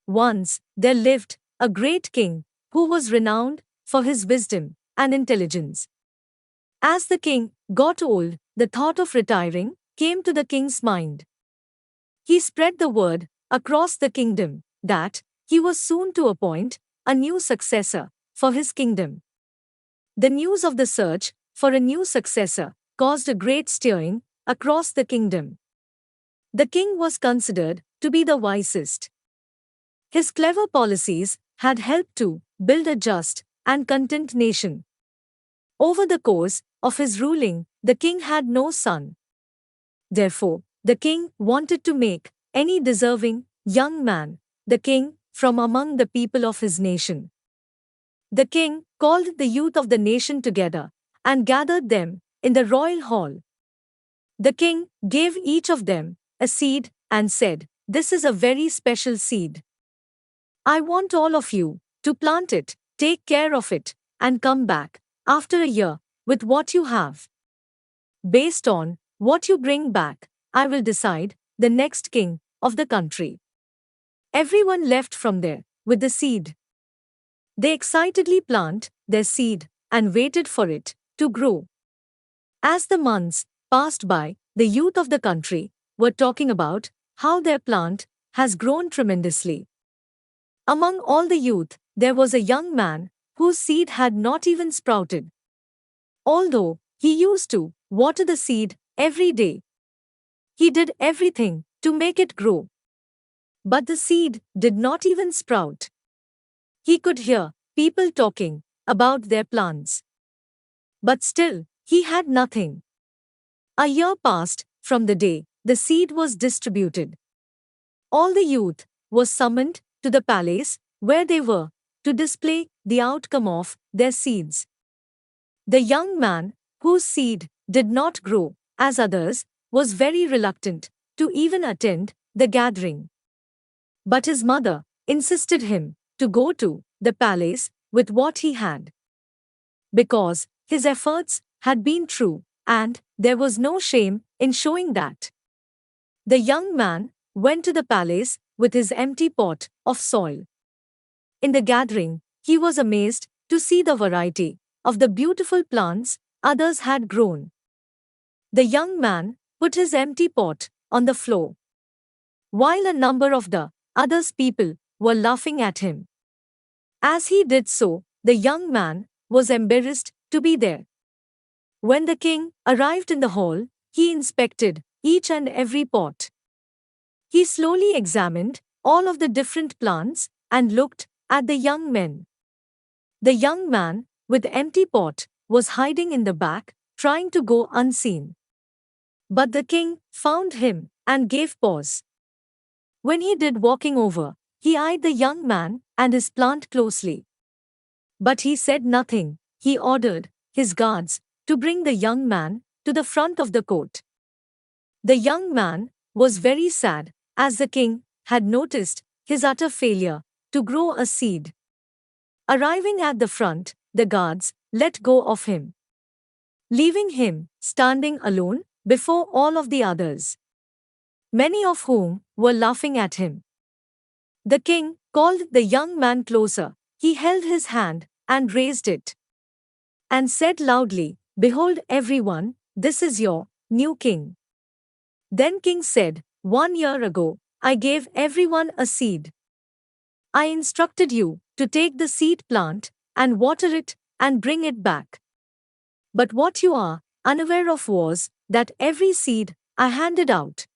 Once there lived a great king who was renowned for his wisdom and intelligence. As the king got old, the thought of retiring came to the king's mind. He spread the word across the kingdom that he was soon to appoint a new successor for his kingdom. The news of the search for a new successor caused a great stirring across the kingdom. The king was considered to be the wisest. His clever policies had helped to build a just and content nation. Over the course of his ruling, the king had no son. Therefore, the king wanted to make any deserving young man the king from among the people of his nation. The king called the youth of the nation together and gathered them in the royal hall. The king gave each of them a seed and said, "This is a very special seed. I want all of you to plant it, take care of it, and come back after a year with what you have. Based on what you bring back, I will decide the next king of the country." Everyone left from there with the seed. They excitedly plant their seed and waited for it to grow. As the months passed by, the youth of the country were talking about how their plant has grown tremendously. Among all the youth, there was a young man whose seed had not even sprouted. Although he used to water the seed every day, he did everything to make it grow. But the seed did not even sprout. He could hear people talking about their plants. But still, he had nothing. A year passed from the day the seed was distributed. All the youth was summoned to the palace where they were to display the outcome of their seeds. The young man, whose seed did not grow as others, was very reluctant to even attend the gathering. But his mother insisted him to go to the palace with what he had. Because his efforts had been true, and there was no shame in showing that. The young man went to the palace with his empty pot of soil. In the gathering, he was amazed to see the variety of the beautiful plants others had grown. The young man put his empty pot on the floor, while a number of the others people were laughing at him. As he did so, the young man was embarrassed to be there. When the king arrived in the hall, he inspected each and every pot. He slowly examined all of the different plants and looked at the young men. The young man with empty pot was hiding in the back, trying to go unseen. But the king found him and gave pause. When he did walking over, he eyed the young man and his plant closely. But he said nothing. He ordered his guards to bring the young man to the front of the court. The young man was very sad, as the king had noticed his utter failure to grow a seed. Arriving at the front, the guards let go of him, leaving him standing alone before all of the others, many of whom were laughing at him. The king called the young man closer. He held his hand and raised it, and said loudly, "Behold everyone, this is your new king." Then king said, "1 year ago, I gave everyone a seed. I instructed you to take the seed plant and water it and bring it back. But what you are unaware of was that every seed I handed out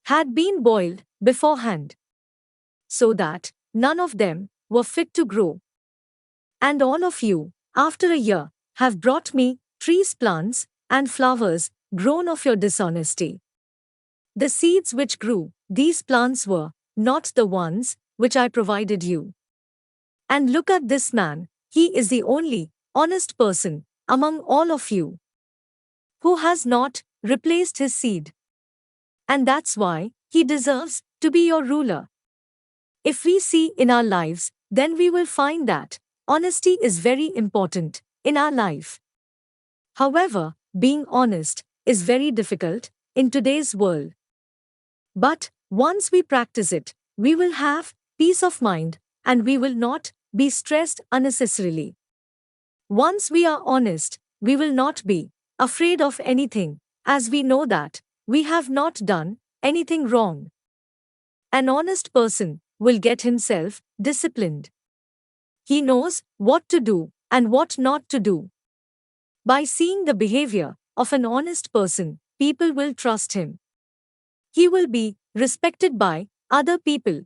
had been boiled beforehand, so that none of them were fit to grow. And all of you, after a year, have brought me trees, plants, and flowers grown of your dishonesty. The seeds which grew these plants were not the ones which I provided you. And look at this man, he is the only honest person among all of you who has not replaced his seed. And that's why he deserves to be your ruler." If we see in our lives, then we will find that honesty is very important in our life. However, being honest is very difficult in today's world. But once we practice it, we will have peace of mind, and we will not be stressed unnecessarily. Once we are honest, we will not be afraid of anything, as we know that we have not done anything wrong. An honest person will get himself disciplined. He knows what to do and what not to do. By seeing the behavior of an honest person, people will trust him. He will be respected by other people.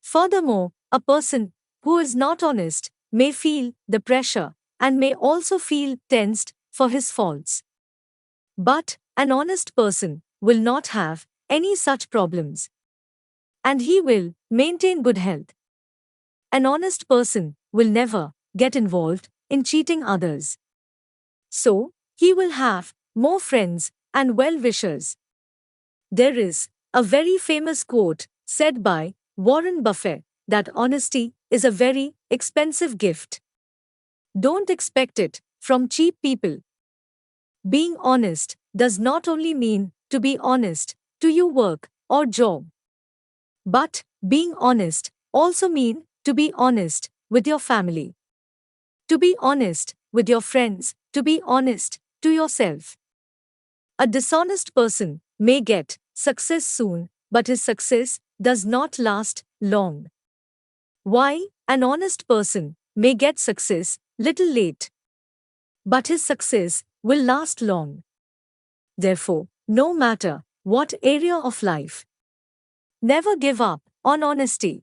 Furthermore, a person who is not honest may feel the pressure and may also feel tensed for his faults. But an honest person will not have any such problems, and he will maintain good health. An honest person will never get involved in cheating others. So, he will have more friends and well wishers. There is a very famous quote said by Warren Buffett that honesty is a very expensive gift. Don't expect it from cheap people. Being honest does not only mean to be honest to your work or job, but being honest also mean to be honest with your family, to be honest with your friends, to be honest to yourself. A dishonest person may get success soon, but his success does not last long. While an honest person may get success little late, but his success will last long. Therefore, no matter what area of life, never give up on honesty.